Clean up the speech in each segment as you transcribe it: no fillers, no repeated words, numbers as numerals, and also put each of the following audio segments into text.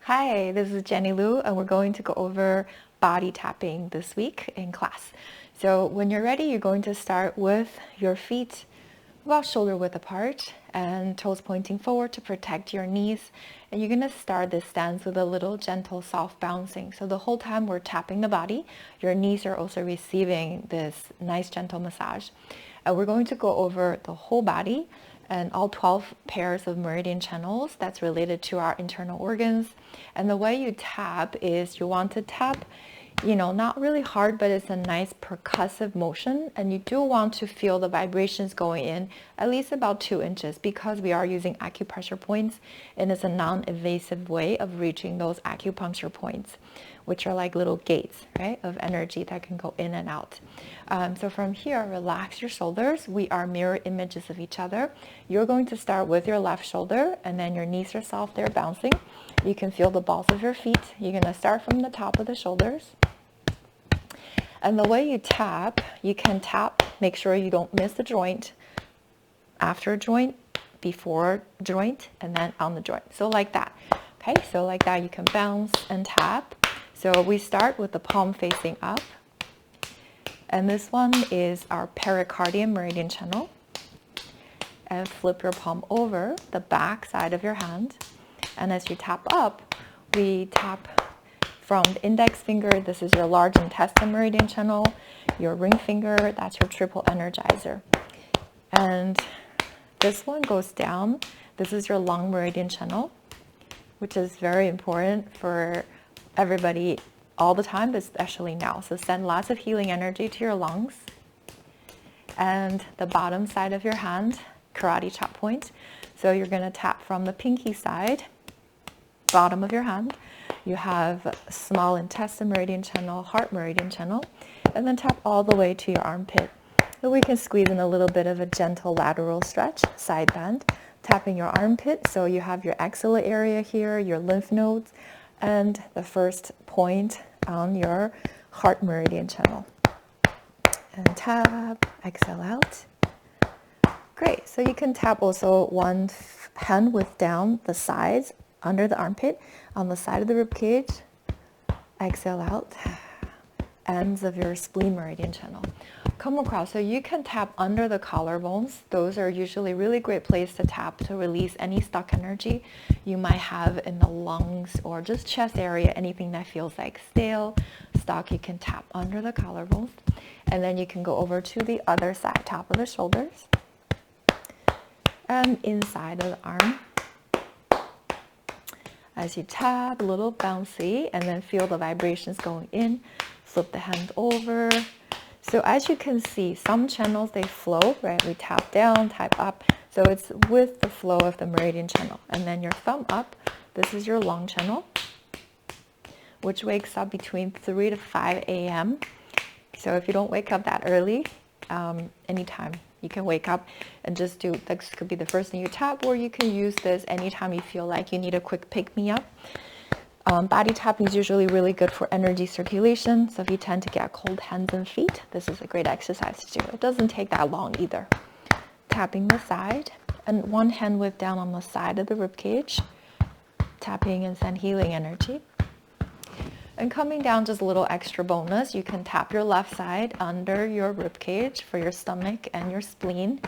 Hi, this is Jenny Lu, and we're going to go over body tapping this week in class. So when you're ready, you're going to start with your feet about shoulder width apart and toes pointing forward to protect your knees. And you're going to start this stance with a little gentle, soft bouncing. So the whole time we're tapping the body, your knees are also receiving this nice, gentle massage. And we're going to go over the whole body and all 12 pairs of meridian channels that's related to our internal organs. And the way you tap is you want to tap, not really hard, but it's a nice percussive motion. And you do want to feel the vibrations going in at least about 2 inches because we are using acupressure points, and it's a non-invasive way of reaching those acupuncture points, which are like little gates, right, of energy that can go in and out. So from here, relax your shoulders. We are mirror images of each other. You're going to start with your left shoulder, and then your knees are soft, they're bouncing. You can feel the balls of your feet. You're going to start from the top of the shoulders. And the way you tap, you can tap, make sure you don't miss the joint, after a joint, before joint, and then on the joint. So like that. Okay, so like that you can bounce and tap. So we start with the palm facing up. And this one is our pericardium meridian channel. And flip your palm over the back side of your hand. And as you tap up, we tap from the index finger, this is your large intestine meridian channel. Your ring finger, that's your triple energizer. And this one goes down. This is your lung meridian channel, which is very important for everybody all the time, but especially now. So send lots of healing energy to your lungs. And the bottom side of your hand, karate chop point. So you're going to tap from the pinky side, bottom of your hand. You have small intestine meridian channel, heart meridian channel, and then tap all the way to your armpit. So we can squeeze in a little bit of a gentle lateral stretch, side bend, tapping your armpit. So you have your axilla area here, your lymph nodes, and the first point on your heart meridian channel. And tap, exhale out. Great. So you can tap also one hand with down the sides, under the armpit, on the side of the rib cage. Exhale out. Ends of your spleen meridian channel. Come across. So you can tap under the collarbones. Those are usually a really great place to tap to release any stuck energy you might have in the lungs or just chest area, anything that feels like stale, stuck. You can tap under the collarbones. And then you can go over to the other side, top of the shoulders, and inside of the arm. As you tap, a little bouncy, and then feel the vibrations going in. Flip the hand over. So as you can see, some channels, they flow, right? We tap down, tap up. So it's with the flow of the meridian channel. And then your thumb up, this is your lung channel, which wakes up between 3 to 5 a.m. So if you don't wake up that early, anytime you can wake up and just do, this could be the first thing you tap, or you can use this anytime you feel like you need a quick pick-me-up. Body tapping is usually really good for energy circulation. So if you tend to get cold hands and feet, this is a great exercise to do. It doesn't take that long either. Tapping the side, and one hand width down on the side of the rib cage. Tapping and send healing energy. And coming down, just a little extra bonus, you can tap your left side under your rib cage for your stomach and your spleen,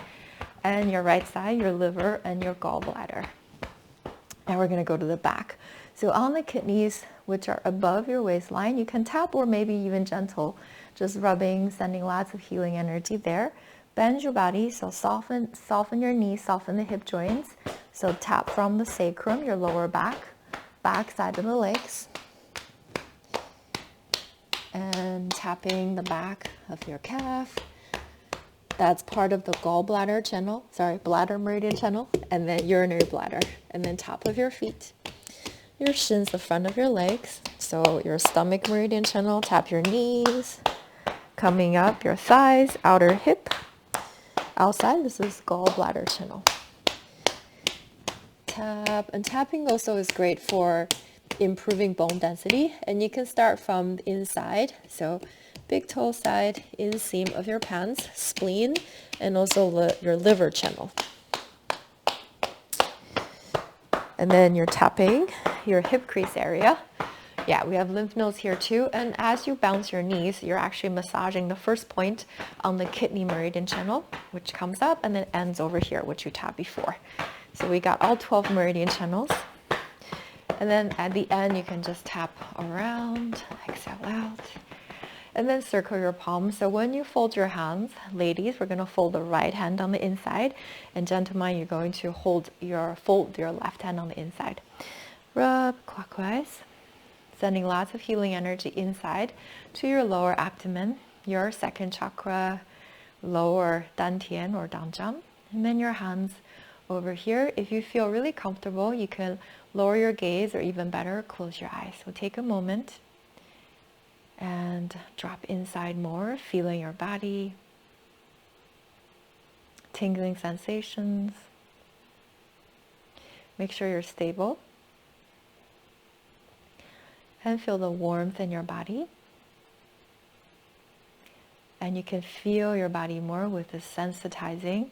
and your right side, your liver and your gallbladder. Now we're going to go to the back. So on the kidneys, which are above your waistline, you can tap or maybe even gentle, just rubbing, sending lots of healing energy there. Bend your body, so soften your knees, soften the hip joints. So tap from the sacrum, your lower back side of the legs. And tapping the back of your calf. That's part of the gallbladder channel, bladder meridian channel, and then urinary bladder. And then top of your feet, your shins, the front of your legs. So your stomach meridian channel, tap your knees. Coming up your thighs, outer hip. Outside, this is gallbladder channel. Tap, and tapping also is great for improving bone density, and you can start from the inside, so big toe side, inseam of your pants, spleen, and also your liver channel. And then you're tapping your hip crease area. Yeah, we have lymph nodes here too. And as you bounce your knees, you're actually massaging the first point on the kidney meridian channel, which comes up and then ends over here, which you tapped before. So we got all 12 meridian channels. And then at the end, you can just tap around, exhale out, and then circle your palms. So when you fold your hands, ladies, we're going to fold the right hand on the inside, and gentlemen, you're going to fold your left hand on the inside. Rub clockwise, sending lots of healing energy inside to your lower abdomen, your second chakra, lower dantian or danjiang, and then your hands over here. If you feel really comfortable, you can lower your gaze, or even better, close your eyes. So take a moment and drop inside more, feeling your body, tingling sensations. Make sure you're stable. And feel the warmth in your body. And you can feel your body more with this sensitizing.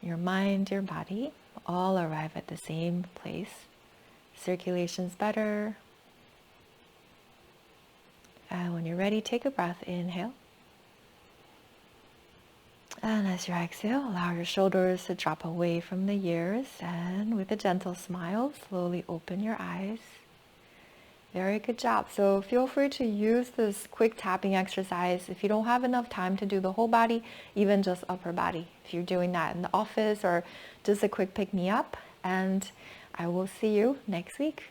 Your mind, your body, all arrive at the same place. Circulation's better. And when you're ready, take a breath, inhale. And as you exhale, allow your shoulders to drop away from the ears. And with a gentle smile, slowly open your eyes. Very good job. So feel free to use this quick tapping exercise if you don't have enough time to do the whole body, even just upper body. If you're doing that in the office or just a quick pick me up. And I will see you next week.